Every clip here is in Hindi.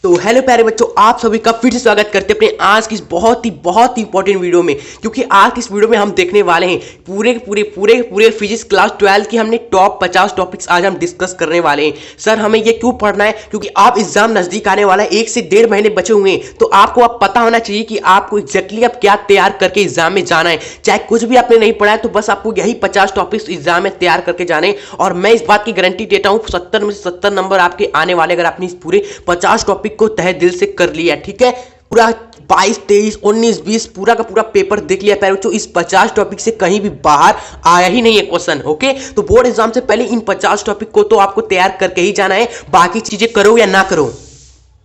तो हेलो प्यारे बच्चों, आप सभी का फिर से स्वागत करते हैं अपने आज की इस बहुत ही इंपॉर्टेंट वीडियो में। क्योंकि आज की इस वीडियो में हम देखने वाले हैं पूरे फिजिक्स क्लास 12 की हमने टॉप 50 टॉपिक्स आज हम डिस्कस करने वाले हैं। सर हमें ये क्यों पढ़ना है? क्योंकि आप एग्जाम नजदीक आने वाला है, 1 से 1.5 महीने बचे हुए हैं। तो आपको अब पता होना चाहिए कि आपको एग्जैक्टली अब क्या तैयार करके एग्जाम में जाना है। चाहे कुछ भी आपने नहीं पढ़ा है तो बस आपको यही 50 टॉपिक्स एग्जाम में तैयार करके जाने। और मैं इस बात की गारंटी देता हूँ 70 में से 70 नंबर आपके आने वाले, अगर आपने इस पूरे 50 टॉपिक को तहे दिल से कर लिया। ठीक है, पूरा 22, 23, 19, 20 पूरा का पूरा पेपर देख लिया प्यारे बच्चों। इस 50 टॉपिक से कहीं भी बाहर आया ही नहीं है क्वेश्चन। ओके, तो बोर्ड एग्जाम से पहले इन 50 टॉपिक को तो आपको तैयार करके ही जाना है, बाकी चीजें करो या ना करो।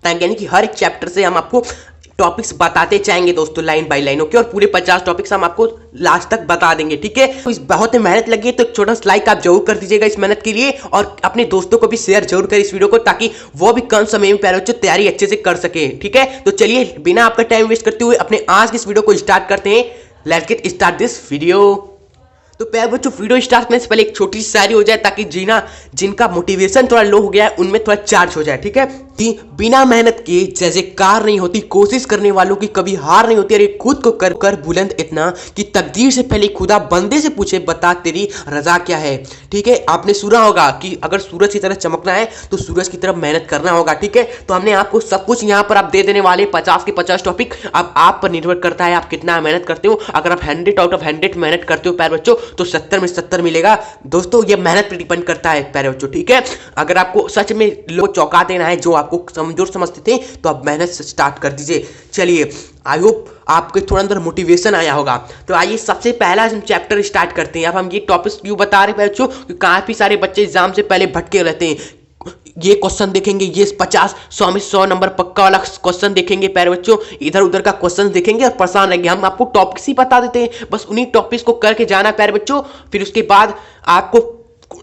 यानी कि हर एक चैप्टर से हम आपको टॉपिक्स बताते जाएंगे दोस्तों, लाइन बाय लाइन। ओके, और पूरे 50 टॉपिक्स हम आपको लास्ट तक बता देंगे। ठीक है, तो इस बहुत मेहनत लगी है तो एक छोटा सा लाइक आप जरूर कर दीजिएगा इस मेहनत के लिए, और अपने दोस्तों को भी शेयर जरूर करें इस वीडियो को, ताकि वो भी कम समय में प्यारे बच्चों तैयारी अच्छे से कर सके। ठीक है, तो चलिए बिना आपका टाइम वेस्ट करते हुए अपने आज की इस वीडियो को स्टार्ट करते हैं। Let's get start this video. तो प्यारे बच्चों, वीडियो स्टार्ट करने से पहले एक छोटी सी शायरी हो जाए, ताकि जिनका मोटिवेशन थोड़ा लो हो गया है उनमें थोड़ा चार्ज हो जाए। ठीक है, कि बिना मेहनत किए जैसे कार नहीं होती, कोशिश करने वालों की कभी हार नहीं होती। अरे खुद को कर कर बुलंद इतना कि तकदीर से पहले खुदा बंदे से पूछे बता तेरी रजा क्या है। ठीक है, आपने सुना होगा कि अगर सूरज की तरह चमकना है तो सूरज की तरफ मेहनत करना होगा। ठीक है, तो हमने आपको सब कुछ यहाँ पर आप दे देने वाले 50 के 50 टॉपिक। अब आप पर निर्भर करता है आप कितना मेहनत करते हो। अगर आप 100 आउट ऑफ 100 मेहनत करते हो प्यारे बच्चों तो 70 में 70 मिलेगा दोस्तों। ये मेहनत पर डिपेंड करता है प्यारे बच्चों। ठीक है, अगर आपको सच में लोग चौंका देना है जो आपको कमजोर समझते थे तो आप मेहनत से स्टार्ट कर दीजिए। चलिए, आई होप आपके थोड़ा अंदर मोटिवेशन आया होगा। तो आइए सबसे पहला हम चैप्टर स्टार्ट करते हैं। अब हम ये टॉपिक्स क्यों बता रहे हैं बच्चों, काफी सारे बच्चे एग्जाम से पहले भटके रहते हैं। ये क्वेश्चन देखेंगे, ये 50 100 में 100 नंबर पक्का वाला क्वेश्चन देखेंगे प्यारे बच्चों, इधर उधर का क्वेश्चन देखेंगे और परेशान रहेंगे। हम आपको टॉपिक्स ही बता देते हैं, बस उन्हीं टॉपिक्स को करके जाना प्यारे बच्चों। फिर उसके बाद आपको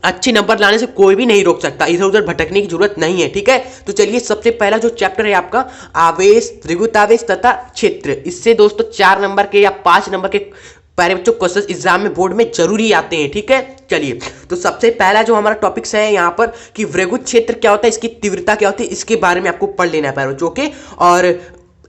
अच्छे नंबर लाने से कोई भी नहीं रोक सकता, इधर उधर भटकने की जरूरत नहीं है। ठीक है, तो चलिए सबसे पहला जो चैप्टर है आपका आवेश, त्रिगुतावेश तथा क्षेत्र। इससे दोस्तों 4 नंबर के या 5 नंबर के प्यारे बच्चों क्वेश्चन एग्जाम में बोर्ड में जरूरी आते हैं। ठीक है, चलिए तो सबसे पहला जो हमारा टॉपिक्स है यहाँ पर कि वृगुत क्षेत्र क्या होता है, इसकी तीव्रता क्या होती है, इसके बारे में आपको पढ़ लेना है प्यारे बच्चों। ओके, और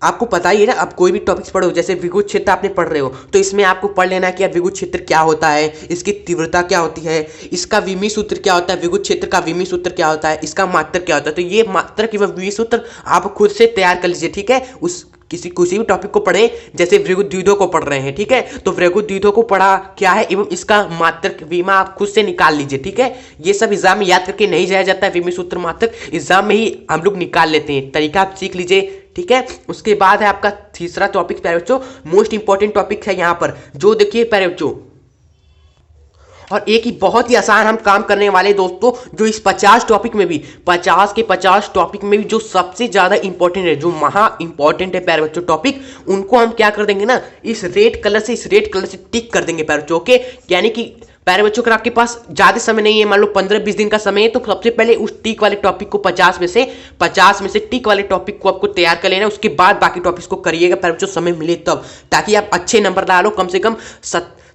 आपको पता ही है ना, आप कोई भी टॉपिक्स पढ़ो, जैसे विद्युत क्षेत्र आपने पढ़ रहे हो तो इसमें आपको पढ़ लेना है कि विद्युत क्षेत्र क्या होता है, इसकी तीव्रता क्या होती है, इसका विमी सूत्र क्या होता है, विद्युत क्षेत्र का विमी सूत्र क्या होता है, इसका मात्रक क्या होता है। तो ये मात्रक एवं विमी सूत्र आप खुद से तैयार कर लीजिए। ठीक है, उस किसी भी टॉपिक को पढ़ें, जैसे वृगुत द्विधों को पढ़ रहे हैं। ठीक है, तो वृगुत द्विधों को पढ़ा क्या है एवं इसका मात्रक विमा आप खुद से निकाल लीजिए। ठीक है, ये सब एग्जाम में याद करके नहीं जाया जाता है, विमी सूत्र मात्रक एग्जाम में ही हम लोग निकाल लेते हैं, तरीका आप सीख लीजिए। ठीक है, उसके बाद है आपका तीसरा टॉपिक प्यारे बच्चों, मोस्ट इंपॉर्टेंट टॉपिक है यहाँ पर, जो देखिए प्यारे बच्चों, और एक ही बहुत ही आसान हम काम करने वाले दोस्तों, जो इस 50 टॉपिक में भी 50 के 50 टॉपिक में भी जो सबसे ज्यादा इंपॉर्टेंट है, जो महा इंपॉर्टेंट है प्यारे बच्चों टॉपिक, उनको हम क्या कर देंगे ना, इस रेड कलर से टिक कर देंगे प्यारे बच्चों। ओके, यानी कि प्यारे बच्चों अगर आपके पास ज्यादा समय नहीं है, मान लो 15-20 दिन का समय है, तो सबसे पहले उस टिक वाले टॉपिक को 50 में से टिक वाले टॉपिक को आपको तैयार कर लेना। उसके बाद बाकी टॉपिक्स को करिएगा प्यारे बच्चों, समय मिले तब, ताकि आप अच्छे नंबर ला लो, कम से कम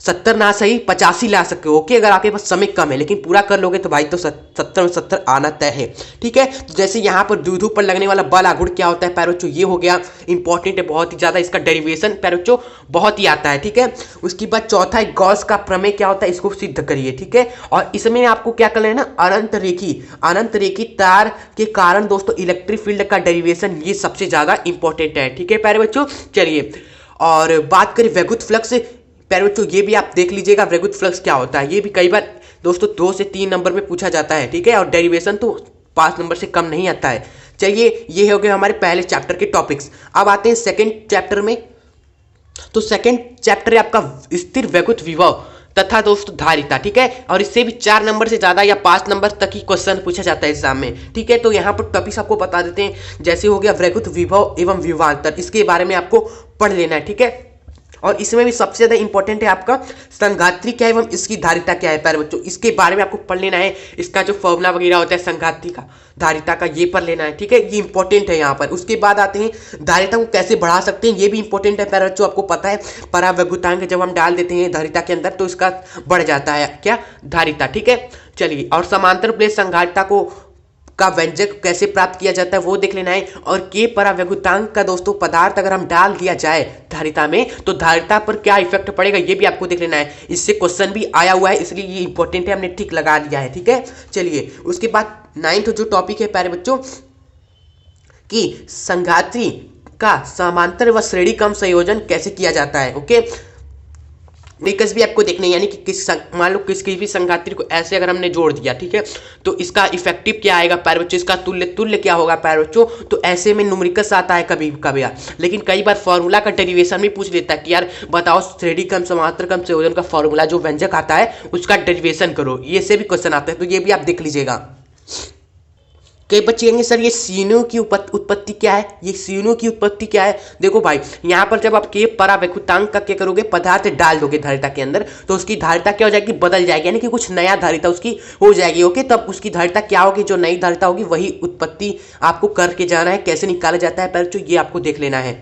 70 ना सही 85 ला सके। ओके, अगर आपके पास समय कम है लेकिन पूरा कर लोगे तो भाई तो 70 में 70 आना तय है। ठीक है, तो जैसे यहाँ पर द्विध्रुव पर लगने वाला बल आघूर्ण क्या होता है प्यारे बच्चों, ये हो गया इंपॉर्टेंट है बहुत ही ज्यादा, इसका डेरिवेशन प्यारे बच्चों बहुत ही आता है। ठीक है, उसके बाद चौथा है गॉस का प्रमेय क्या होता है, इसको सिद्ध करिए। ठीक है, और इसमें आपको क्या करना है ना, अनंत रेखी तार के कारण दोस्तों इलेक्ट्रिक फील्ड का डेरिवेशन, ये सबसे ज्यादा इंपॉर्टेंट है। ठीक है प्यारे बच्चों, चलिए और बात करें वैद्युत फ्लक्स प्यारे बच्चों, ये भी आप देख लीजिएगा वैद्युत फ्लक्स क्या होता है। ये भी कई बार दोस्तों 2 से 3 नंबर में पूछा जाता है। ठीक है, और डेरिवेशन तो 5 नंबर से कम नहीं आता है। चलिए, ये हो गए हमारे पहले चैप्टर के टॉपिक्स। अब आते हैं सेकेंड चैप्टर में। तो सेकेंड चैप्टर है आपका स्थिर वैद्युत विभव तथा दोस्तों धारिता। ठीक है, और इससे भी 4 नंबर से ज्यादा या 5 नंबर तक ही क्वेश्चन पूछा जाता है एग्जाम में। ठीक है, तो यहाँ पर टॉपिक्स आपको बता देते हैं, जैसे हो गया वैद्युत विभव एवं विभवांतर, इसके बारे में आपको पढ़ लेना है। ठीक है, और इसमें भी सबसे ज्यादा इंपॉर्टेंट है आपका संघात्री क्या है एवं इसकी धारिता क्या है प्यारे बच्चों, इसके बारे में आपको पढ़ लेना है। इसका जो फॉर्मूला वगैरह होता है संघात्री का, धारिता का, ये पढ़ लेना है। ठीक है, ये इंपॉर्टेंट है यहाँ पर। उसके बाद आते हैं धारिता को कैसे बढ़ा सकते हैं, ये भी इंपॉर्टेंट है प्यारे बच्चों। आपको पता है परावैद्युतांक जब हम डाल देते हैं धारिता के अंदर तो इसका बढ़ जाता है क्या, धारिता। ठीक है, चलिए, और समांतर प्लेट संघारिता को का व्यंजक कैसे प्राप्त किया जाता है वो देख लेना है। और के परावैद्युतांक का दोस्तों पदार्थ अगर हम डाल दिया जाए धारिता में तो धारिता पर क्या इफेक्ट पड़ेगा ये भी आपको देख लेना है। इससे क्वेश्चन भी आया हुआ है, इसलिए ये इंपॉर्टेंट है, हमने ठीक लगा दिया है। ठीक है, चलिए उसके बाद 9th जो टॉपिक है प्यारे बच्चों कि संघाती का समांतर व श्रेणी क्रम संयोजन कैसे किया जाता है। ओके, निकस भी आपको देखना है, यानी कि मान लो किसी भी संघाती को ऐसे अगर हमने जोड़ दिया, ठीक है, तो इसका इफेक्टिव क्या आएगा प्यारे बच्चों, इसका तुल्य क्या होगा प्यारे बच्चों। तो ऐसे में न्यूमेरिकल्स आता है कभी कभी यार, लेकिन कई बार फॉर्मूला का डेरिवेशन भी पूछ लेता है कि यार बताओ श्रेणी क्रम समांतर क्रम संयोजन का फॉर्मूला जो व्यंजक आता है उसका डेरिवेशन करो, ये से भी क्वेश्चन आता है, तो ये भी आप देख लीजिएगा। कई बच्चे कहेंगे सर ये सीनू की उत्पत्ति क्या है, ये सीनू की उत्पत्ति क्या है। देखो भाई यहाँ पर जब आप के परावैद्युतांक का क्या करोगे, पदार्थ डाल दोगे धारिता के अंदर, तो उसकी धारिता क्या हो जाएगी, बदल जाएगी, यानी कि कुछ नया धारिता उसकी हो जाएगी। ओके, तब उसकी धारिता क्या होगी, जो नई धारिता होगी वही उत्पत्ति आपको करके जाना है। कैसे निकाला जाता है प्यारे बच्चों ये आपको देख लेना है।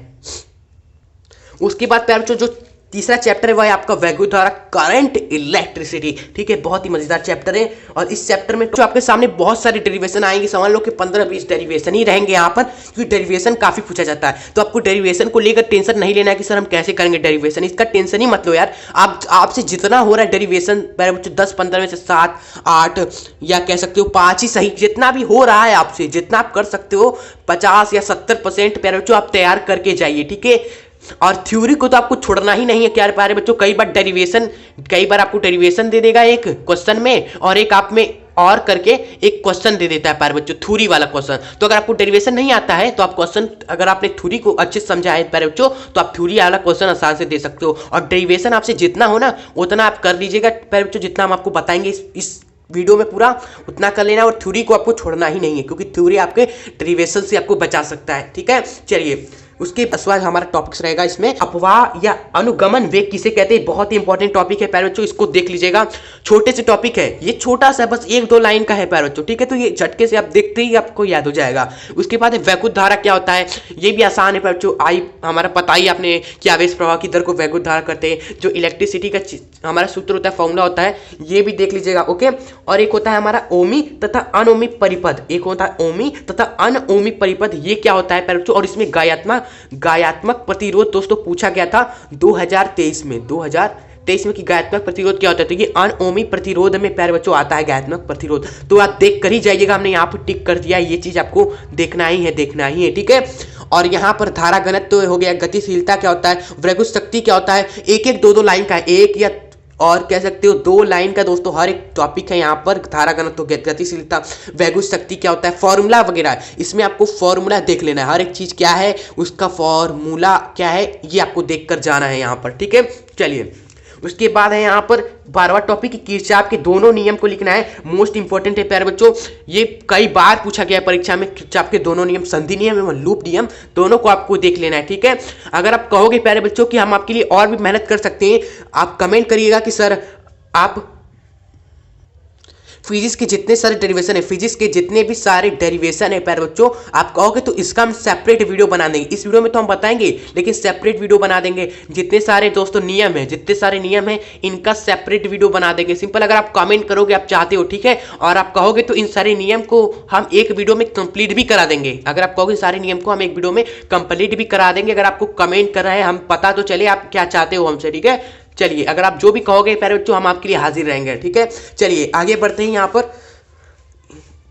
उसके बाद प्यारे बच्चों जो तीसरा चैप्टर है वह है आपका वैद्युत धारा करंट इलेक्ट्रिसिटी। ठीक है, बहुत ही मजेदार चैप्टर है और इस चैप्टर में जो आपके सामने बहुत सारे डेरिवेशन आएंगे, समझ लो कि 15-20 डेरिवेशन ही रहेंगे यहाँ पर, क्योंकि डेरिवेशन काफी पूछा जाता है। तो आपको डेरिवेशन को लेकर टेंशन नहीं लेना है कि सर हम कैसे करेंगे डेरिवेशन, इसका टेंशन ही मत लो यार। आपसे जितना हो रहा है डेरिवेशन 10-15 में से 7-8 या कह सकते हो 5 ही सही, जितना भी हो रहा है आपसे, जितना आप कर सकते हो 50 या 70% प्यारे बच्चों आप तैयार करके जाइए। ठीक है, और थ्योरी को तो आपको छोड़ना ही नहीं है क्या प्यारे बच्चों। कई बार आपको डेरिवेशन दे देगा एक क्वेश्चन में, और एक आप में और करके एक क्वेश्चन दे देता है प्यारे बच्चों, थ्योरी वाला क्वेश्चन। तो अगर आपको डेरिवेशन नहीं आता है तो आप क्वेश्चन, अगर आपने थ्योरी को अच्छे से समझा है प्यारे बच्चों, तो आप थ्योरी वाला क्वेश्चन आसान से दे सकते हो। और डेरिवेशन आपसे जितना हो ना उतना आप कर लीजिएगा प्यारे बच्चों, जितना हम आपको बताएंगे इस वीडियो में पूरा उतना कर लेना, और थ्योरी को आपको छोड़ना ही नहीं है, क्योंकि थ्योरी आपके डेरिवेशन से आपको बचा सकता है। ठीक है, चलिए उसके बाद हमारा टॉपिक्स रहेगा इसमें अपवाह या अनुगमन वेग किसे कहते हैं। बहुत ही इंपॉर्टेंट टॉपिक है प्यारे बच्चों, इसको देख लीजिएगा। छोटे से टॉपिक है ये, छोटा सा बस 1-2 लाइन का है प्यारे बच्चों। ठीक है, तो ये झटके से आप देखते ही आपको याद हो जाएगा। उसके बाद वैद्युत धारा क्या होता है, ये भी आसान है प्यारे बच्चों। हमारा पता ही आपने कि आवेश प्रवाह की दर को वैद्युत धारा करते हैं। जो इलेक्ट्रिसिटी का हमारा सूत्र होता है, फॉर्मूला होता है, ये भी देख लीजिएगा। ओके, और एक होता है हमारा ओमी तथा अनओमी परिपथ, एक होता है ओमी तथा अनओमी परिपथ, ये क्या होता है प्यारे बच्चों। और इसमें गायात्मक प्रतिरोध दोस्तों पूछा गया था 2023 में कि गायात्मक प्रतिरोध क्या होता है। तो ये अनओमी प्रतिरोध में प्यारे बच्चों आता है गायात्मक प्रतिरोध, तो आप देख कर ही जाइएगा, हमने यहाँ पर टिक कर दिया, ये चीज आपको देखना ही है। ठीक है, और यहाँ पर धारा घनत्व तो हो गया, गतिशीलता क्या होता है, वैद्युत शक्ति क्या होता है, एक 2-2 लाइन का, एक या और कह सकते हो 2 लाइन का दोस्तों हर एक टॉपिक है यहाँ पर। धारा घनत्व, गतिशीलता, वैद्युत शक्ति क्या होता है, फॉर्मूला वगैरह, इसमें आपको फॉर्मूला देख लेना है, हर एक चीज क्या है उसका फॉर्मूला क्या है ये आपको देखकर जाना है यहाँ पर। ठीक है, चलिए उसके बाद है यहाँ पर 12वां टॉपिक कि किरचॉफ के दोनों नियम को लिखना है। मोस्ट इंपॉर्टेंट है प्यारे बच्चों, ये कई बार पूछा गया है परीक्षा में। किरचॉफ के दोनों नियम, संधि नियम एवं लूप नियम, दोनों को आपको देख लेना है। ठीक है, अगर आप कहोगे प्यारे बच्चों कि हम आपके लिए और भी मेहनत कर सकते हैं, आप कमेंट करिएगा कि सर आप फिजिक्स के जितने सारे डेरिवेशन है, फिजिक्स के जितने भी सारे डेरिवेशन है प्यारे बच्चों, आप कहोगे तो इसका हम सेपरेट वीडियो बना देंगे। इस वीडियो में तो हम बताएंगे, लेकिन सेपरेट वीडियो बना देंगे। जितने सारे दोस्तों नियम है, जितने सारे नियम है, इनका सेपरेट वीडियो बना देंगे। सिंपल, अगर आप कमेंट करोगे आप चाहते हो, ठीक है, और आप कहोगे तो इन सारे नियम को हम एक वीडियो में कंप्लीट भी करा देंगे। अगर आप कहोगे सारे नियम को हम एक वीडियो में कंप्लीट भी करा देंगे, अगर आपको कमेंट कर रहे हैं, हम पता तो चले आप क्या चाहते हो हमसे। ठीक है, चलिए अगर आप जो भी कहोगे प्यारे बच्चों हम आपके लिए हाजिर रहेंगे। ठीक है, चलिए आगे बढ़ते हैं। यहाँ पर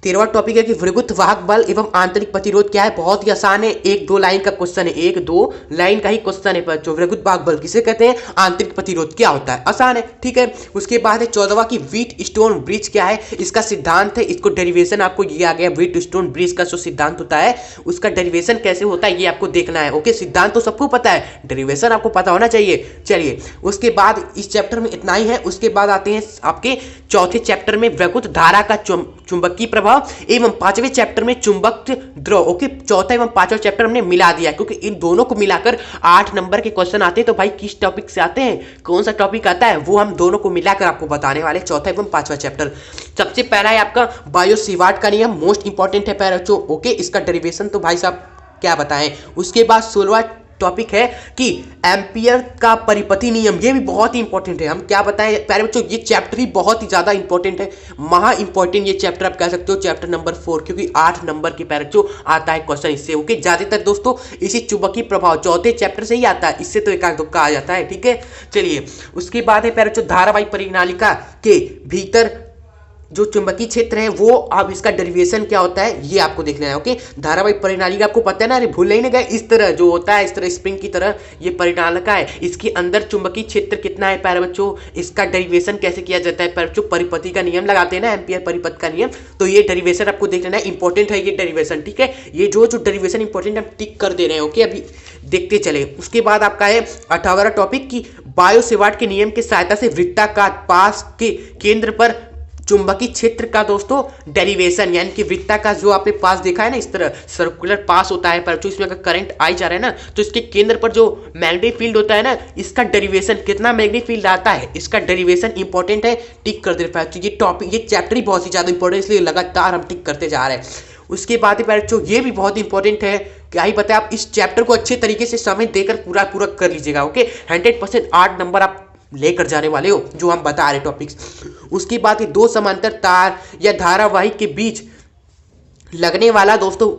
13वां टॉपिक है कि विद्युत वाहक बल एवं आंतरिक प्रतिरोध क्या है। बहुत ही आसान है, 1-2 लाइन का क्वेश्चन है, 1-2 लाइन का ही क्वेश्चन है बच्चों। विद्युत वाहक बल किसे कहते हैं, आंतरिक प्रतिरोध क्या होता है, आसान है। ठीक है, उसके बाद है 14वां की व्हीट स्टोन ब्रिज क्या है, इसका सिद्धांत है, इसको डेरिवेशन आपको ये आ गया। व्हीट स्टोन ब्रिज का जो सिद्धांत होता है उसका डेरिवेशन कैसे होता है ये आपको देखना है। ओके, सिद्धांत तो सबको पता है, डेरिवेशन आपको पता होना चाहिए। चलिए उसके बाद इस चैप्टर में इतना ही है। उसके बाद आते हैं आपके चौथे चैप्टर में विद्युत धारा का चुंबकीय प्रभाव एवं 5वें चैप्टर में चुंबक द्रव। ओके, चौथा एवं 5वां चैप्टर हमने मिला दिया क्योंकि इन दोनों को मिलाकर 8 नंबर के क्वेश्चन आते हैं। तो भाई किस टॉपिक से आते हैं, कौन सा टॉपिक आता है, वो हम दोनों को मिलाकर आपको बताने वाले, चौथा एवं 5वां चैप्टर। सबसे पहला है आपका बायो-सेवार्ट का नियम, मोस्ट इंपॉर्टेंट है प्यारे बच्चों। ओके, इसका डेरिवेशन तो भाई साहब क्या बताएं। उसके बाद 16वां टॉपिक है कि एम्पियर का परिपथी नियम, ये भी बहुत ही इंपॉर्टेंट है। हम क्या बताएं प्यारे बच्चों, ये चैप्टर ही बहुत ही ज्यादा इंपॉर्टेंट है, महा इंपॉर्टेंट ये चैप्टर आप कह सकते हो, चैप्टर नंबर 4, क्योंकि 8 नंबर के प्यारे बच्चों आता है क्वेश्चन इससे। ओके, ज्यादातर दोस्तों इसी चुंबकीय प्रभाव चौथे चैप्टर से ही आता है, इससे तो एकाध दुक्का आ जाता है। ठीक है, चलिए उसके बाद है प्यारे बच्चों धारावाहिक परिनालिका के भीतर जो चुंबकीय क्षेत्र है वो, अब इसका डेरिवेशन क्या होता है ये आपको देख लेना है। ओके, धारावाहिक परिनालिका आपको पता है ना, अरे भूल नहीं गए, इस तरह जो होता है, इस तरह स्प्रिंग की तरह ये परिनालिका है, इसके अंदर चुंबकीय क्षेत्र कितना है प्यारे बच्चों, इसका डेरिवेशन कैसे किया जाता है प्यारे बच्चों, परिपथी का नियम लगाते हैं ना, एम्पियर परिपथ का नियम, तो ये डेरिवेशन आपको देख लेना है, इंपॉर्टेंट है ये डेरिवेशन। ठीक है, ये जो डेरिवेशन इंपॉर्टेंट हम टिक कर दे रहे हैं। ओके, अभी देखते चले। उसके बाद आपका है 18वां टॉपिक की बायो सेवार्ट के नियम की सहायता से वृत्ताकार पास के केंद्र पर चुंबकीय क्षेत्र का दोस्तों डेरिवेशन, यानी कि वृत्ताकार जो आपने पास देखा है ना, इस तरह सर्कुलर पास होता है, पर जो इसमें अगर करंट आई जा रहा है ना, तो इसके केंद्र पर जो मैग्नेटिक फील्ड होता है ना, इसका डेरिवेशन कितना मैग्नेटिक फील्ड आता है, इसका डेरिवेशन इंपॉर्टेंट है, टिक कर दे पाए। तो ये टॉपिक, ये चैप्टर ही बहुत ही ज्यादा इंपॉर्टेंट है, इसलिए लगातार हम टिक करते जा रहे हैं। उसके बाद बच्चों ये भी बहुत इंपॉर्टेंट है, क्या ही बताए, आप इस चैप्टर को अच्छे तरीके से समय देकर पूरा पूरा कर लीजिएगा। ओके, 100% 8 नंबर आप लेकर जाने वाले हो जो हम बता रहे टॉपिक्स। उसके बाद दो समांतर तार या धारावाहिक के बीच लगने वाला दोस्तों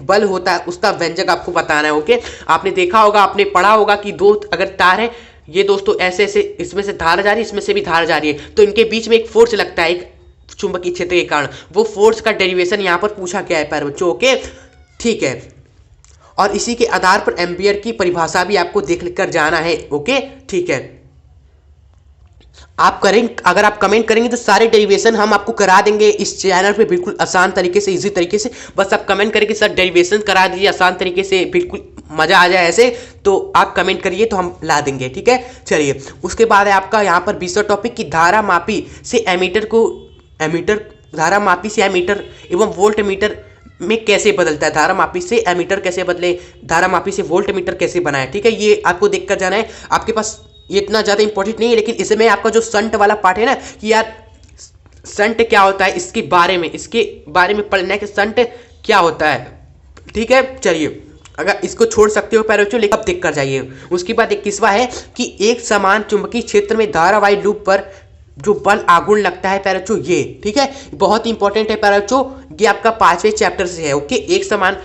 बल होता है, उसका व्यंजक आपको बताना है। ओके, आपने देखा होगा, आपने पढ़ा होगा कि दो अगर तार है, ये दोस्तों ऐसे ऐसे, इसमें से धार जा रही है, इसमें से भी धार जा रही है, तो इनके बीच में एक फोर्स लगता है, एक चुंबकीय क्षेत्र के कारण, वो फोर्स का डेरिवेशन यहां पर पूछा गया है प्यारे बच्चों। ओके, ठीक है, और इसी के आधार पर एम्पियर की परिभाषा भी आपको देख कर जाना है। ओके, ठीक है, आप करें, अगर आप कमेंट करेंगे तो सारे डेरिवेशन हम आपको करा देंगे इस चैनल पे, बिल्कुल आसान तरीके से, इजी तरीके से। बस आप कमेंट करेंगे सर डेरिवेशन करा दीजिए आसान तरीके से, बिल्कुल मजा आ जाए ऐसे, तो आप कमेंट करिए तो हम ला देंगे। ठीक है, चलिए उसके बाद है आपका यहाँ पर 20वां टॉपिक की धारा मापी से एमीटर को, धारा मापी से एमीटर एवं वोल्ट मीटर में कैसे बदलता है, धारा मापी से एमीटर कैसे बदले, धारा मापी से वोल्ट मीटर कैसे बनाए। ठीक है, ये आपको देखकर जाना है। आपके पास ये इतना ज़्यादा इंपॉर्टेंट नहीं है, लेकिन इसमें आपका जो संट वाला पार्ट है ना, कि यार संट क्या होता है, इसके बारे में पढ़ना है कि संट क्या होता है। ठीक है, चलिए अगर इसको छोड़ सकते हो प्यारे बच्चों, लेकिन अब देख कर जाइए। उसके बाद 21वां है कि एक समान चुंबकीय क्षेत्र में धारावाही लूप पर जो बल आघूर्ण लगता है प्यारे बच्चों, ये ठीक है, बहुत इंपॉर्टेंट है प्यारे बच्चों, ये आपका 5वें चैप्टर से है। ओके, एक समान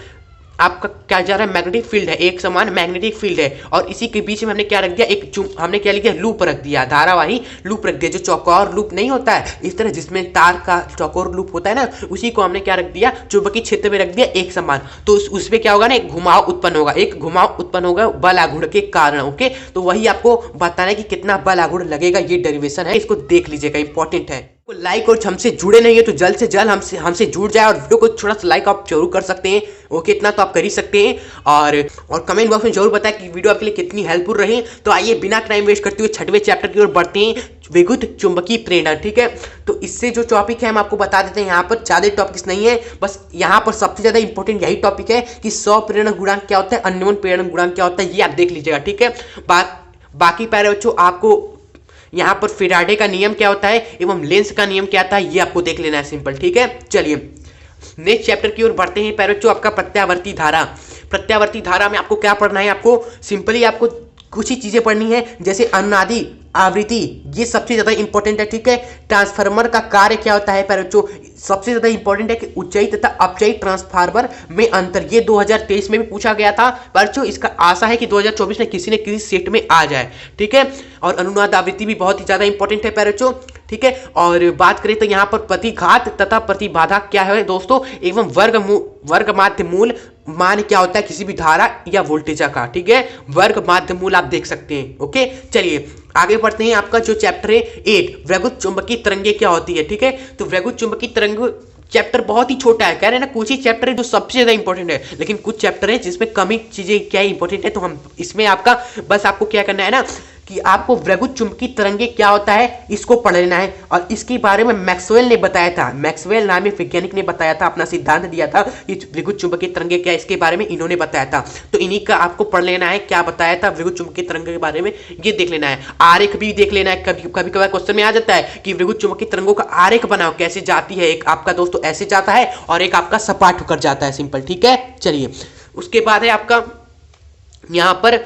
आपका क्या जा रहा है, मैग्नेटिक फील्ड है, एक समान मैग्नेटिक फील्ड है, और इसी के बीच में हमने क्या रख दिया, हमने क्या लिखा, लूप रख दिया, धारावाही लूप रख दिया, जो चौकोर लूप नहीं होता है इस तरह जिसमें तार का चौकोर लूप होता है ना, उसी को हमने क्या रख दिया, चुंबकीय क्षेत्र में रख दिया एक समान। तो उसमें क्या होगा ना, एक घुमाव उत्पन्न होगा, बल आघूर्ण के कारण। ओके, तो वही आपको बताना है कि कितना बल आघूर्ण लगेगा, ये डेरिवेशन है, इसको देख लीजिएगा, इंपॉर्टेंट है। लाइक और हमसे जुड़े नहीं है तो जल्द से जल्द हमसे जुड़ जाए, और वीडियो को थोड़ा सा लाइक आप जरूर कर सकते हैं। ओके, इतना तो आप कर ही सकते हैं, और कमेंट बॉक्स में जरूर बताएं कि वीडियो आपके लिए कितनी हेल्पफुल रही। तो आइए बिना टाइम वेस्ट करते हुए 6वें चैप्टर की ओर बढ़ते हैं, विद्युत चुंबकीय प्रेरण। ठीक है, तो इससे जो टॉपिक है हम आपको बता देते हैं, यहाँ पर ज्यादा टॉपिक्स नहीं है, बस यहाँ पर सबसे ज्यादा इंपॉर्टेंट यही टॉपिक है कि स्वप्रेरण गुणांक क्या होता है, अन्योन प्रेरण गुणांक क्या होता है, ये आप देख लीजिएगा। ठीक है, बाकी प्यारे बच्चों आपको यहाँ पर फैराडे का नियम क्या होता है एवं लेंस का नियम क्या होता है, ये आपको देख लेना है, सिंपल। ठीक है, चलिए नेक्स्ट चैप्टर की ओर बढ़ते हैं प्यारे बच्चों, आपका प्रत्यावर्ती धारा। प्रत्यावर्ती धारा में आपको क्या पढ़ना है, आपको सिंपली आपको कुछ ही चीजें पढ़नी है, जैसे अनुनादी आवृत्ति, ये सबसे ज्यादा इंपॉर्टेंट है। ठीक है, ट्रांसफार्मर का कार्य क्या होता है प्यारे बच्चों, सबसे ज्यादा इंपॉर्टेंट है कि ऊंचाई तथा अपचाई ट्रांसफार्मर में अंतर, ये 2023 में भी पूछा गया था बच्चों, इसका आशा है कि 2024 में किसी न किसी सेट में आ जाए। ठीक है, और अनुनाद आवृत्ति भी बहुत ही ज्यादा इंपॉर्टेंट है प्यारे बच्चों। ठीक है, और बात करें तो यहाँ पर प्रतिघात तथा प्रतिबाधा क्या है दोस्तों, एवं वर्ग माध्य मूल मान क्या होता है किसी भी धारा या वोल्टेज का। ठीक है, वर्ग माध्य मूल आप देख सकते हैं। ओके, चलिए आगे बढ़ते हैं। आपका जो चैप्टर है 8, वैद्युत चुंबकीय तरंगे क्या होती है। ठीक है, तो वैद्युत चुंबकीय तरंग चैप्टर बहुत ही छोटा है, कह रहे हैं ना, कुछ ही चैप्टर है जो सबसे ज्यादा इंपॉर्टेंट है, लेकिन कुछ चैप्टर है जिसमें कम ही चीजें क्या इंपॉर्टेंट है, तो हम इसमें आपका बस आपको क्या करना है ना, कि आपको वैद्युत चुंबकीय तरंगे क्या होता है इसको पढ़ लेना है, और इसके बारे में मैक्सवेल ने बताया था, मैक्सवेल नामी वैज्ञानिक ने बताया था, अपना सिद्धांत दिया था कि वैद्युत चुंबकीय तरंगे क्या, इसके बारे में इन्होंने बताया था, तो इन्हीं का आपको पढ़ लेना है, क्या बताया था वैद्युत चुंबकीय तरंगे के बारे में, ये देख लेना है। आरेख भी देख लेना है, कभी कभार क्वेश्चन में आ जाता है कि वैद्युत चुंबकीय तरंगों का आरेख बनाओ, कैसे जाती है, एक आपका दोस्तों ऐसे जाता है और एक आपका सपाट होकर जाता है, सिंपल। ठीक है, चलिए उसके बाद है आपका यहाँ पर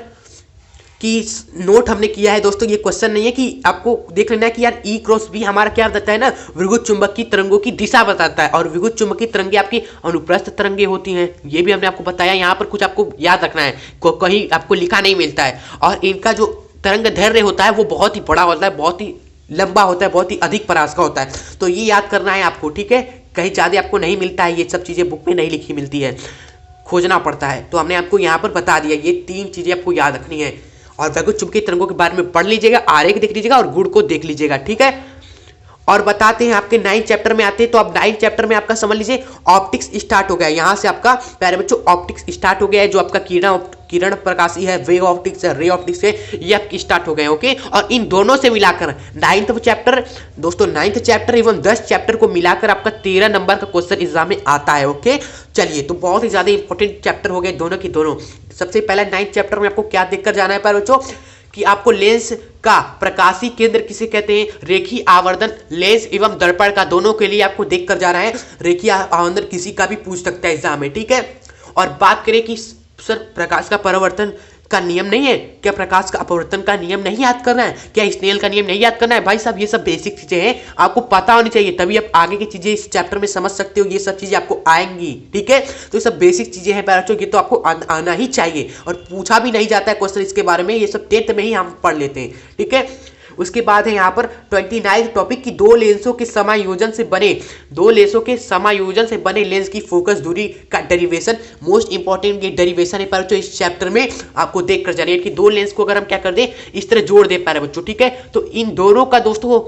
कि नोट हमने किया है दोस्तों, ये क्वेश्चन नहीं है कि आपको देख लेना है कि यार ई क्रॉस बी हमारा क्या बताता है ना, विद्युत चुंबकीय तरंगों की दिशा बताता है, और विद्युत चुंबकीय तरंगे आपकी अनुप्रस्थ तरंगे होती हैं, ये भी हमने आपको बताया। यहाँ पर कुछ आपको याद रखना है, कहीं आपको लिखा नहीं मिलता है, और इनका जो तरंग दैर्ध्य होता है वो बहुत ही बड़ा होता है, बहुत ही लंबा होता है, बहुत ही अधिक परास का होता है, तो ये याद करना है आपको, ठीक है। कहीं ज़्यादा आपको नहीं मिलता है, ये सब चीज़ें बुक में नहीं लिखी मिलती है, खोजना पड़ता है, तो हमने आपको यहाँ पर बता दिया, ये 3 चीज़ें आपको याद रखनी है। और विद्युत चुंबकीय तरंगों के बारे में पढ़ लीजिएगा, आरेख देख लीजिएगा और गुण को देख लीजिएगा, ठीक है। और बताते हैं आपके 9th चैप्टर में आते हैं, तो अब 9th चैप्टर में आपका समझ लीजिए ऑप्टिक्स स्टार्ट हो गया है। यहाँ से आपका प्यारे बच्चों ऑप्टिक्स स्टार्ट हो गया है, जो आपका किरण प्रकाशी है, वेव ऑप्टिक्स है, रे ऑप्टिक्स है, ये आपकी स्टार्ट हो गए, ओके। और इन दोनों से मिलाकर 9th चैप्टर दोस्तों, 9th चैप्टर एवं 10 चैप्टर को मिलाकर आपका 13 नंबर का क्वेश्चन एग्जाम में आता है, ओके। चलिए, तो बहुत ही ज्यादा इंपॉर्टेंट चैप्टर हो गए दोनों की दोनों। सबसे पहले 9th चैप्टर में आपको क्या देखकर जाना है प्यारे बच्चों, कि आपको लेंस का प्रकाशीय केंद्र किसे कहते हैं, रेखीय आवर्धन, लेंस एवं दर्पण का, दोनों के लिए आपको देख कर जाना है। रेखीय आवर्धन किसी का भी पूछ सकता है एग्जाम में, ठीक है। और बात करें कि सर प्रकाश का परावर्तन का नियम नहीं है क्या, प्रकाश का अपवर्तन का नियम नहीं याद करना है क्या, स्नेल का नियम नहीं याद करना है, भाई साहब ये सब बेसिक चीजें हैं, आपको पता होनी चाहिए, तभी आप आगे की चीजें इस चैप्टर में समझ सकते हो, ये सब चीजें आपको आएंगी, ठीक है। तो ये सब बेसिक चीजें हैं बच्चों, ये तो आपको आना ही चाहिए, और पूछा भी नहीं जाता है क्वेश्चन इसके बारे में, ये सब 10th में ही हम पढ़ लेते हैं, ठीक है। उसके बाद है यहाँ पर 29 टॉपिक की दो लेंसों के समायोजन से बने लेंस की फोकस दूरी का डेरिवेशन। मोस्ट इंपॉर्टेंट ये डेरिवेशन है बच्चों, इस चैप्टर में आपको देख कर जानिए कि दो लेंस को अगर हम क्या कर दें, इस तरह जोड़ दे पा रहे बच्चों, ठीक है। तो इन दोनों का दोस्तों,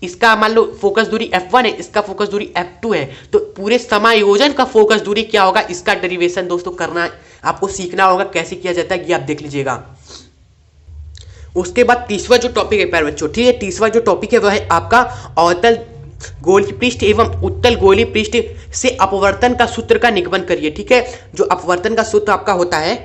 इसका मान लो फोकस दूरी f1 है, इसका फोकस दूरी f2 है, तो पूरे समायोजन का फोकस दूरी क्या होगा, इसका डेरिवेशन दोस्तों करना आपको सीखना होगा, कैसे किया जाता है ये आप देख लीजिएगा। उसके बाद तीसरा जो टॉपिक है प्यारे बच्चों, ठीक है, तीसरा जो टॉपिक है वह है आपका अवतल गोलीय पृष्ठ एवं उत्तल गोलीय पृष्ठ से अपवर्तन का सूत्र का निगमन करिए, ठीक है। जो अपवर्तन का सूत्र आपका होता है,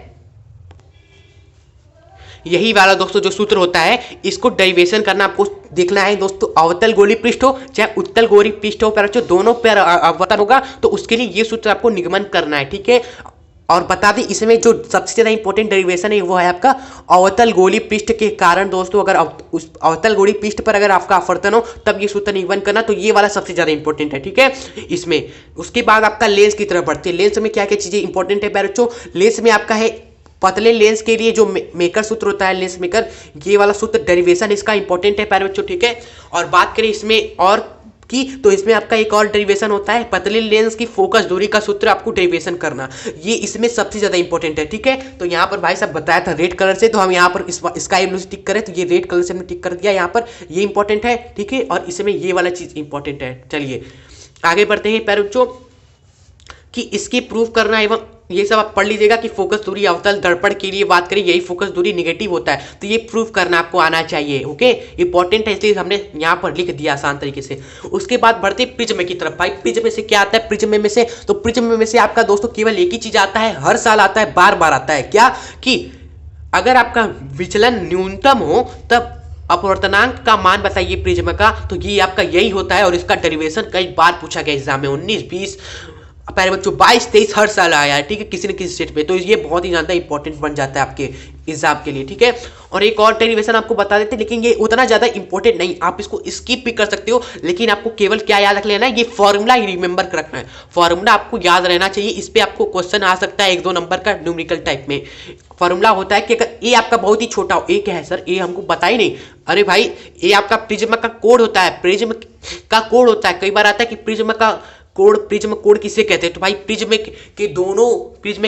यही वाला दोस्तों जो सूत्र होता है, इसको डेरिवेशन करना आपको देखना है दोस्तों। अवतल गोलीय पृष्ठ हो चाहे उत्तल गोलीय पृष्ठ हो प्यारे बच्चों, दोनों पर अपवर्तन होगा, तो उसके लिए ये सूत्र आपको निगमन करना है, ठीक है। और बता दें इसमें जो सबसे ज्यादा इंपॉर्टेंट डेरिवेशन है वो है आपका अवतल गोलीय पृष्ठ के कारण दोस्तों, अगर उस अवतल गोलीय पृष्ठ पर अगर आपका अपवर्तन हो तब ये सूत्र निगमन करना, तो ये वाला सबसे ज्यादा इंपॉर्टेंट है, ठीक है इसमें। उसके बाद आपका लेंस की तरफ बढ़ते हैं। लेंस में क्या क्या चीजें इंपॉर्टेंट है बच्चों, लेंस में आपका है पतले लेंस के लिए जो मेकर सूत्र होता है, लेंस मेकर, ये वाला सूत्र डेरिवेशन इसका इंपॉर्टेंट है प्यारे बच्चों, ठीक है। और बात करें इसमें और की, तो इसमें आपका एक और डेरिवेशन होता है, पतले लेंस की फोकस दूरी का सूत्र आपको डेरिवेशन करना, ये इसमें सबसे ज्यादा इंपॉर्टेंट है, ठीक है। तो यहाँ पर भाई साहब बताया था रेड कलर से, तो हम यहाँ पर स्काई ब्लू से टिक करें, तो ये रेड कलर से हमने टिक कर दिया, यहाँ पर ये इंपॉर्टेंट है, ठीक है। और इसमें ये वाला चीज इंपॉर्टेंट है। चलिए आगे बढ़ते हैं प्यारे बच्चों, कि इसकी प्रूफ करना एवं ये सब आप पढ़ लीजिएगा कि फोकस दूरी अवतल दर्पण के लिए बात करें, यही फोकस दूरी निगेटिव होता है, तो ये प्रूफ करना आपको आना चाहिए, ओके। इंपॉर्टेंट है इसलिए हमने यहाँ पर लिख दिया आसान तरीके से। उसके बाद बढ़ते प्रिज्म की तरफ। भाई प्रिज्म में से क्या आता है, प्रिज्म में से, तो प्रिज्म में से आपका दोस्तों केवल एक ही चीज आता है, हर साल आता है, बार बार आता है, क्या कि अगर आपका विचलन न्यूनतम हो तब अपवर्तनांक का मान बताइए प्रिज्म का, तो ये आपका यही होता है, और इसका डेरिवेशन कई बार पूछा गया एग्जाम में, 19, 20, प्यारे बच्चों 22, 23 हर साल आया है, ठीक है, किसी न किसी स्टेट पे, तो ये बहुत ही ज्यादा इंपॉर्टेंट बन जाता है आपके एग्जाम के लिए, ठीक है। और एक और डेरिवेशन आपको बता देते हैं, लेकिन ये उतना ज्यादा इंपॉर्टेंट नहीं, आप इसको स्किप भी कर सकते हो, लेकिन आपको केवल क्या याद रख लेना है, ये फॉर्मूला ही रिमेंबर कर रखना है, फॉर्मूला आपको याद रहना चाहिए, इस पे आपको क्वेश्चन आ सकता है 1-2 नंबर का न्यूमेरिकल टाइप में। फॉर्मूला होता है कि अगर ए आपका बहुत ही छोटा हो, ए क्या है सर, ए हमको पता ही नहीं, अरे भाई ए आपका प्रिज्म का कोड होता है, प्रिज्म का कोड होता है, कई बार आता है कि प्रिज्म का कोड, प्रिज्म कोड किसे कहते हैं, तो भाई प्रिज्म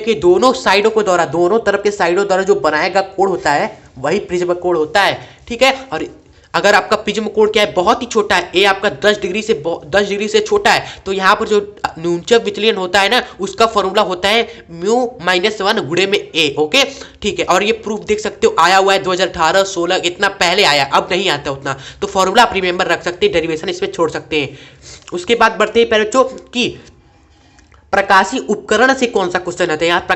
के दोनों साइडों को द्वारा, दोनों तरफ के साइडों द्वारा जो बनाया गया कोड होता है वही प्रिज्म कोड होता है, ठीक है। और अगर आपका प्रिज्म कोड क्या है, बहुत ही छोटा है, ए आपका 10 डिग्री से छोटा है, तो यहाँ पर जो न्यूनतम विचलन होता है ना, उसका फॉर्मूला होता है μ-1 गुणे में ए, ओके, ठीक है। और ये प्रूफ देख सकते हो आया हुआ है 2018, 16, इतना पहले आया, अब नहीं आता उतना, तो फॉर्मूला आप रिमेंबर रख सकते हैं, डेरिवेशन इसमें छोड़ सकते हैं। उसके बाद बढ़ते हैं प्यारे बच्चों कि प्रकाशीय उपकरण से कौन सा क्वेश्चन आता है। यहाँ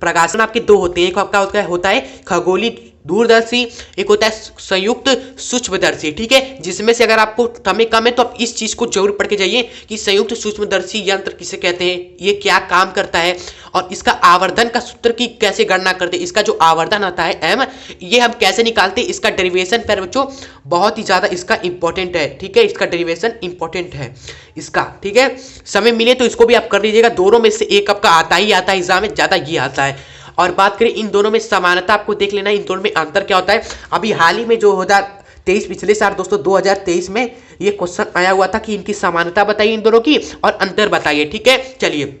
प्रकाशन आपके दो होते हैं, एक आपका होता है खगोलीय दूरदर्शी, एक होता है संयुक्त सूक्ष्मदर्शी, ठीक है, जिसमें से अगर आपको समय कम है तो आप इस चीज को जरूर पढ़ के जाइए कि संयुक्त सूक्ष्मदर्शी यंत्र किसे कहते हैं, ये क्या काम करता है और इसका आवर्धन का सूत्र की कैसे गणना करते हैं, इसका जो आवर्धन आता है एम, ये हम कैसे निकालते हैं, इसका डेरिवेशन पर बच्चों बहुत ही ज्यादा इसका इंपॉर्टेंट है, ठीक है, इसका डेरिवेशन इंपॉर्टेंट है इसका, ठीक है। समय मिले तो इसको भी आप कर लीजिएगा, दोनों में से एक आपका आता ही आता है एग्जाम में, ज्यादा ये आता है। और बात करें इन दोनों में समानता, आपको देख लेना इन दोनों में अंतर क्या होता है। अभी हाल ही में जो 2023 पिछले साल दोस्तों 2023 में ये क्वेश्चन आया हुआ था कि इनकी समानता बताइए इन दोनों की और अंतर बताइए, ठीक है। चलिए,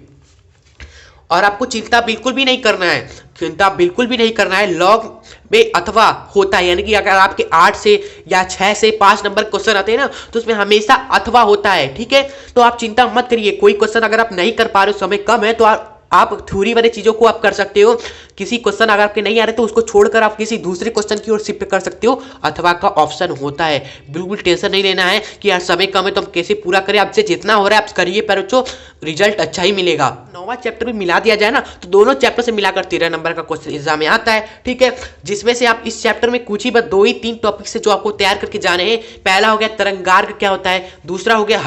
और आपको चिंता बिल्कुल भी नहीं करना है, चिंता बिल्कुल भी नहीं करना है, लॉग में अथवा होता है, यानी कि अगर आपके 8 से या 6 से 5 नंबर क्वेश्चन आते हैं ना तो उसमें हमेशा अथवा होता है, ठीक है। तो आप चिंता मत करिए, कोई क्वेश्चन अगर आप नहीं कर पा रहे हो, समय कम है, तो आप थ्योरी वाले चीजों को आप कर सकते हो। किसी क्वेश्चन अगर आपके नहीं आ रहे तो उसको छोड़कर आप किसी दूसरे क्वेश्चन की ओर शिफ्ट कर सकते हो, अथवा का ऑप्शन होता है। बिल्कुल टेंशन नहीं लेना है कि यार समय कम है तो हम कैसे पूरा करें, आपसे जितना हो रहा है आप करिए, पर बच्चों रिजल्ट अच्छा ही मिलेगा। 9वां चैप्टर भी मिला दिया जाए ना तो दोनों चैप्टर से मिलाकर 13 नंबर का क्वेश्चन एग्जाम में आता है, ठीक है, जिसमें से आप इस चैप्टर में कुछ ही बस 2 ही 3 टॉपिक से जो आपको तैयार करके जाने हैं। पहला हो गया तरंगार्ग क्या होता है, दूसरा हो गया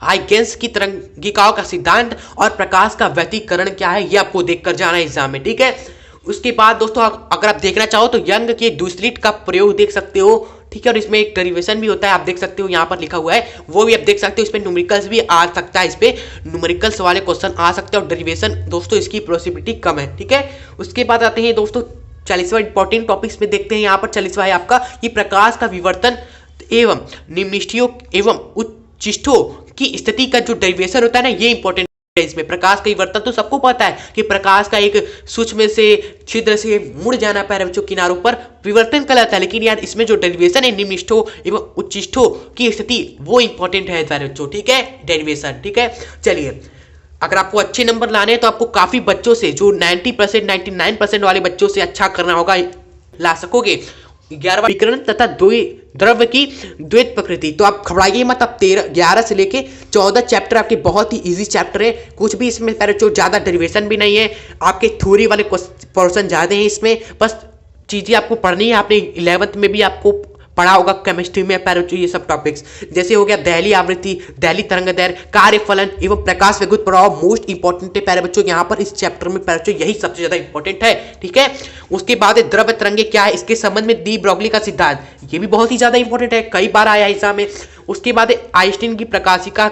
हाइगेंस की तरंगिकाओं का सिद्धांत और प्रकाश का व्यतिकरण क्या है, ये आपको देखकर जाना है एग्जाम में, ठीक है। उसके बाद दोस्तों अगर आप देखना चाहो तो यंग के दूसरीट का प्रयोग देख सकते हो, ठीक है, और इसमें एक डेरिवेशन भी होता है, आप देख सकते हो यहाँ पर लिखा हुआ है, वो भी आप देख सकते हो। इस पे न्यूमेरिकल्स भी आ सकता है, इस पे न्यूमेरिकल्स वाले क्वेश्चन आ सकते हैं और डेरिवेशन दोस्तों इसकी पॉसिबिलिटी कम है, ठीक है। उसके बाद आते हैं दोस्तों 40वां इंपॉर्टेंट टॉपिक्स में देखते हैं। यहाँ पर 40वां है आपका कि प्रकाश का विवर्तन एवं निम्नष्टियों एवं उच्चिष्टों की स्थिति का जो डेरिवेशन होता है ना, ये इंपॉर्टेंट है। इसमें प्रकाश का विवर्तन तो सबको पता है कि प्रकाश का एक सूक्ष्म से छिद्र से मुड़ जाना पैर बच्चों किनारों पर विवर्तन कहलाता है, लेकिन यार इसमें जो डेरिवेशन है निम्नष्टों एवं उच्चिष्टों की स्थिति वो इंपॉर्टेंट है बच्चों, ठीक है, डेरिवेशन, ठीक है। चलिए, अगर आपको अच्छे नंबर लाने हैं तो आपको काफी बच्चों से जो 90% 99% वाले बच्चों से अच्छा करना होगा, ला सकोगे। 11वां विकर्ण तथा द्रव्य की द्वैत प्रकृति, तो आप घबराइए मत, अब 11 से लेके 14 चैप्टर आपके बहुत ही इजी चैप्टर है, कुछ भी इसमें जो ज्यादा डेरिवेशन भी नहीं है, आपके थ्योरी वाले पोर्शन ज्यादा है, इसमें बस चीजें आपको पढ़नी है। आपने 11th में भी आपको पढ़ा होगा केमिस्ट्री में पैरोचो ये सब टॉपिक्स, जैसे हो गया दहली आवृत्ति, दहली तरंगदैर्घ्य, कार्य फलन एवं प्रकाश विद्युत प्रभाव मोस्ट इंपॉर्टेंट है प्यारे बच्चों। यहाँ पर इस चैप्टर में पैरोचो यही सबसे ज्यादा इंपॉर्टेंट है, ठीक है। उसके बाद द्रव्य तरंगे क्या है, इसके संबंध में डी ब्रोगली का सिद्धांत, ये भी बहुत ही ज्यादा इंपॉर्टेंट है, कई बार आया एग्जाम में। उसके बाद आइंस्टीन की प्रकाशिका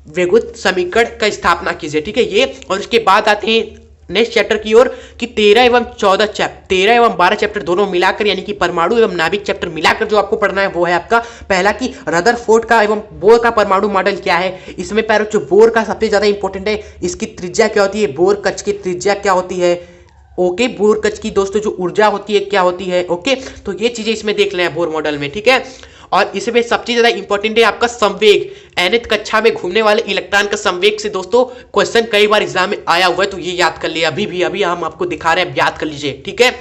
विद्युत समीकरण का स्थापना कीजिए, ठीक है, ये। और उसके बाद आते हैं नेक्स्ट चैप्टर की ओर कि 13 एवं 12 चैप्टर दोनों मिलाकर, यानी कि परमाणु एवं नाभिक चैप्टर मिलाकर जो आपको पढ़ना है वो है आपका पहला कि रदरफोर्ड का एवं बोर का परमाणु मॉडल क्या है। इसमें पैरों जो बोर का सबसे ज्यादा इंपॉर्टेंट है, इसकी त्रिज्या क्या होती है, बोर कक्ष की त्रिज्या क्या होती है, ओके, बोर कक्ष की दोस्तों जो ऊर्जा होती है क्या होती है, ओके, तो ये चीजें इसमें देख लें बोर मॉडल में, ठीक है। और इसमें सबसे ज्यादा इंपॉर्टेंट है आपका संवेग, nth कक्षा में घूमने वाले इलेक्ट्रॉन का संवेग से दोस्तों क्वेश्चन कई बार एग्जाम में आया हुआ है, तो ये याद कर लिए, अभी हम आपको दिखा रहे हैं, याद कर लीजिए, ठीक है।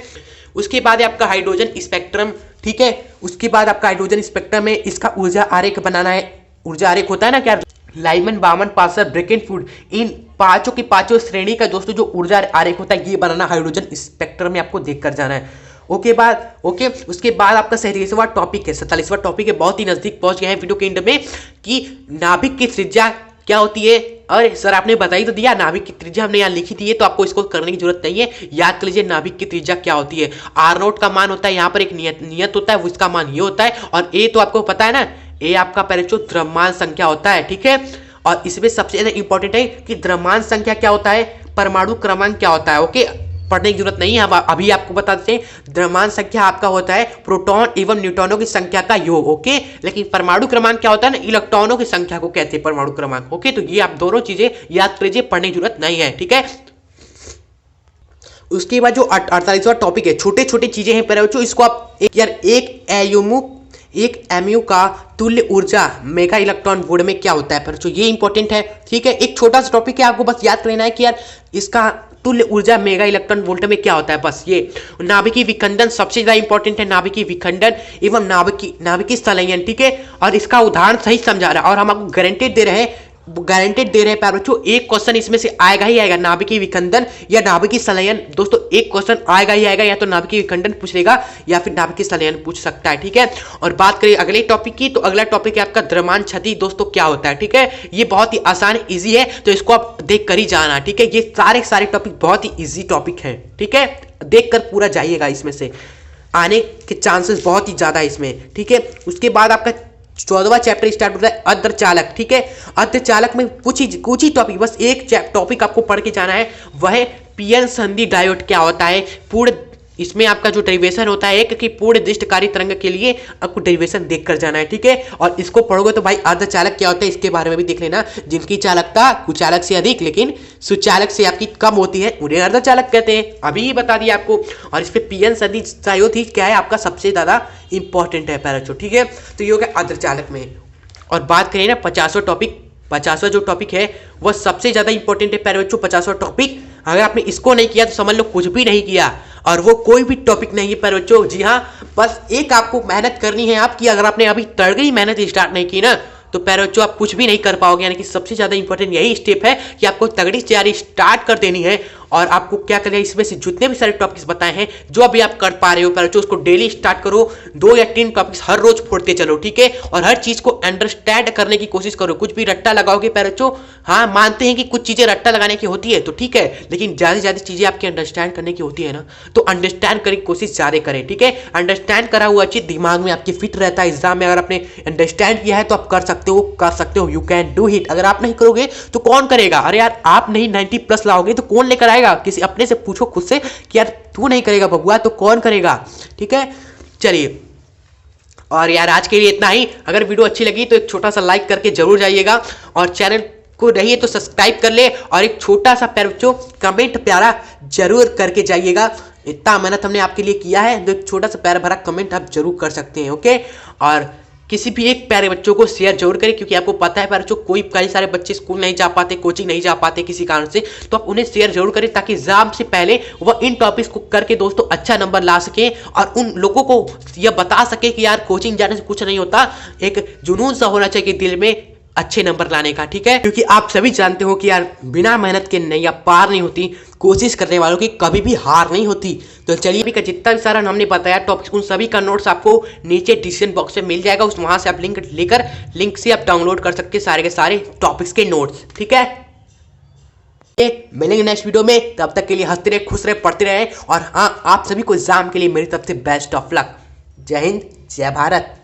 उसके बाद है आपका हाइड्रोजन स्पेक्ट्रम, ठीक है। उसके बाद आपका हाइड्रोजन स्पेक्ट्रम में इसका ऊर्जा आरेख बनाना है, ऊर्जा आरेख होता है ना क्या, लाइमन, बामन, पासर, ब्रेकेनफूड, इन पांचों की पांचों श्रेणी का दोस्तों जो ऊर्जा आरेख होता है ये बनाना हाइड्रोजन स्पेक्ट्रम में आपको देखकर जाना है, ओके। उसके बाद आपका 47वां टॉपिक है, 47वां टॉपिक है, बहुत ही नजदीक पहुंच गए हैं वीडियो के एंड में, कि नाभिक की त्रिज्या क्या होती है। अरे सर आपने बता ही तो दिया, नाभिक की त्रिज्या हमने यहाँ लिखी थी, तो आपको इसको करने की जरूरत नहीं है, याद कर लीजिए नाभिक की त्रिज्या क्या होती है। R0 का मान होता है, यहाँ पर एक नियत होता है, उसका मान ये होता है, और A तो आपको पता है ना, A आपका पैरेचो द्रव्यमान संख्या होता है, ठीक है। और इसमें सबसे ज्यादा इंपॉर्टेंट है कि द्रव्यमान संख्या क्या होता है, परमाणु क्रमांक क्या होता है, ओके, पढ़ने की जरूरत नहीं है, अभी आपको बता देते हैं। द्रव्यमान संख्या आपका होता है प्रोटॉन एवं न्यूट्रॉनों की संख्या का योग, ओके, लेकिन परमाणु क्रमांक क्या होता है ना, इलेक्ट्रॉनों की संख्या को कहते हैं परमाणु क्रमांक, ओके। तो ये आप दोनों चीजें याद कीजिए, पढ़ने की जरूरत नहीं है, ठीक है। उसके बाद जो 48वां टॉपिक है, छोटे छोटे चीजें हैं पर बच्चों, इसको आप एक एमयू का तुल्य ऊर्जा मेगा इलेक्ट्रॉन वोल्ट में क्या होता है, पर जो ये इंपॉर्टेंट है, ठीक है। एक छोटा सा टॉपिक है, आपको बस याद कर लेना है कि यार इसका तुल्य ऊर्जा मेगा इलेक्ट्रॉन वोल्ट में क्या होता है, बस ये। नाभिकीय विखंडन सबसे ज्यादा इंपॉर्टेंट है, नाभिकीय विखंडन एवं नाभिकीय संलयन, ठीक है। और इसका उदाहरण सही समझा रहा है, और हम आपको गारंटी दे रहे हैं गारंटेड दे रहे हैं प्यारे बच्चों, एक क्वेश्चन इसमें से आएगा ही आएगा, नाभिकीय विखंडन या नाभिकीय संलयन। दोस्तों एक क्वेश्चन आएगा ही आएगा, या तो नाभिकीय विखंडन पूछ लेगा या फिर नाभिकीय संलयन पूछ सकता है, ठीक है। और बात करें अगले टॉपिक की, तो अगला टॉपिक है आपका द्रव्यमान क्षति। दोस्तों क्या होता है, ठीक है, ये बहुत ही आसान इजी है, तो इसको आप देख कर ही जाना, ठीक है। ये सारे टॉपिक बहुत ही इजी टॉपिक है, ठीक है, देख कर पूरा जाइएगा, इसमें से आने के चांसेस बहुत ही ज्यादा है इसमें, ठीक है। उसके बाद आपका 14वां चैप्टर स्टार्ट होता है अर्धचालक, ठीक है। अर्धचालक में कुछ ही टॉपिक, बस एक टॉपिक आपको पढ़ के जाना है, वह है पीएन संधि डायोड क्या होता है। पूर्ण इसमें आपका जो डेरिवेशन होता है कि पूर्ण दृष्टिकारी तरंग के लिए आपको डेरिवेशन देखकर जाना है, ठीक है। और इसको पढ़ोगे तो भाई अर्धचालक क्या होता है इसके बारे में भी देख लेना, जिनकी चालकता कुचालक से अधिक लेकिन सुचालक से आपकी कम होती है उन्हें अर्धचालक कहते हैं, अभी बता दिया आपको। और इस पे पीएन संधि डायोड ही क्या है आपका सबसे ज्यादा इंपॉर्टेंट है पैरा, ठीक है। तो ये हो गया अर्धचालक में। और बात करें ना 50वां टॉपिक, 50वां जो टॉपिक है वह सबसे ज्यादा इंपॉर्टेंट है प्यारे बच्चों। 50वां टॉपिक अगर आपने इसको नहीं किया तो समझ लो कुछ भी नहीं किया, और वो कोई भी टॉपिक नहीं है प्यारे बच्चों। जी हाँ, बस एक आपको मेहनत करनी है आपकी, अगर आपने अभी तगड़ी मेहनत स्टार्ट नहीं की ना तो प्यारे बच्चों आप कुछ भी नहीं कर पाओगे। यानी कि सबसे ज्यादा इंपॉर्टेंट यही स्टेप है कि आपको तगड़ी तैयारी स्टार्ट कर देनी है। और आपको क्या करना है, इसमें से जितने भी सारे टॉपिक्स बताए हैं जो अभी आप कर पा रहे हो प्यारे बच्चों, उसको डेली स्टार्ट करो, 2 या 3 टॉपिक्स हर रोज फोड़ते चलो, ठीक है। और हर चीज को अंडरस्टैंड करने की कोशिश करो, कुछ भी रट्टा लगाओगे प्यारे बच्चों, हाँ मानते हैं कि कुछ चीजें रट्टा लगाने की होती है तो ठीक है, लेकिन ज्यादा से ज्यादा चीजें आपके अंडरस्टैंड करने की होती है ना, तो अंडरस्टैंड करने की कोशिश ज्यादा करें, ठीक है। अंडरस्टैंड करा हुआ चीज दिमाग में आपके फिट रहता है, एग्जाम में अगर आपने अंडरस्टैंड किया है तो आप कर सकते हो, यू कैन डू इट। अगर आप नहीं करोगे तो कौन करेगा, अरे यार आप नहीं 90+ लाओगे तो कौन लेकर आएगा, किसी अपने से पूछो खुद से कि यार तू नहीं करेगा बबुआ तो कौन करेगा, ठीक है। चलिए, और यार आज के लिए इतना ही। अगर वीडियो अच्छी लगी तो एक छोटा सा लाइक करके जरूर जाइएगा, और चैनल को रहिए तो सब्सक्राइब कर ले, और एक छोटा सा प्यारा बच्चों कमेंट प्यारा जरूर करके जाइएगा। इतना मेहनत हमने आपके लिए किया है तो एक छोटा सा प्यारा भरा कमेंट आप जरूर कर सकते हैं, ओके। और किसी भी एक प्यारे बच्चों को शेयर जरूर करें, क्योंकि आपको पता है प्यारे बच्चों कई सारे बच्चे स्कूल नहीं जा पाते, कोचिंग नहीं जा पाते किसी कारण से, तो आप उन्हें शेयर जरूर करें ताकि एग्जाम से पहले वह इन टॉपिक्स को करके दोस्तों अच्छा नंबर ला सके, और उन लोगों को यह बता सके कि यार कोचिंग जाने से कुछ नहीं होता, एक जुनून सा होना चाहिए दिल में अच्छे नंबर लाने का, ठीक है। क्योंकि आप सभी जानते हो कि यार बिना मेहनत के नैया पार नहीं होती, कोशिश करने वालों की कभी भी हार नहीं होती। तो चलिए अभी का जितना भी सारा हमने बताया टॉपिक्स, उन सभी का नोट्स आपको नीचे डिस्क्रिप्शन बॉक्स में मिल जाएगा, उस वहां से आप लिंक से आप डाउनलोड कर सकते हैं सारे के सारे टॉपिक्स के नोट्स, ठीक है। मिलेंगे नेक्स्ट वीडियो में, तब तक के लिए हंसते रहे, खुश रहे, पढ़ते रहे, और हाँ आप सभी को एग्जाम के लिए मेरी तरफ से बेस्ट ऑफ लक। जय हिंद, जय भारत।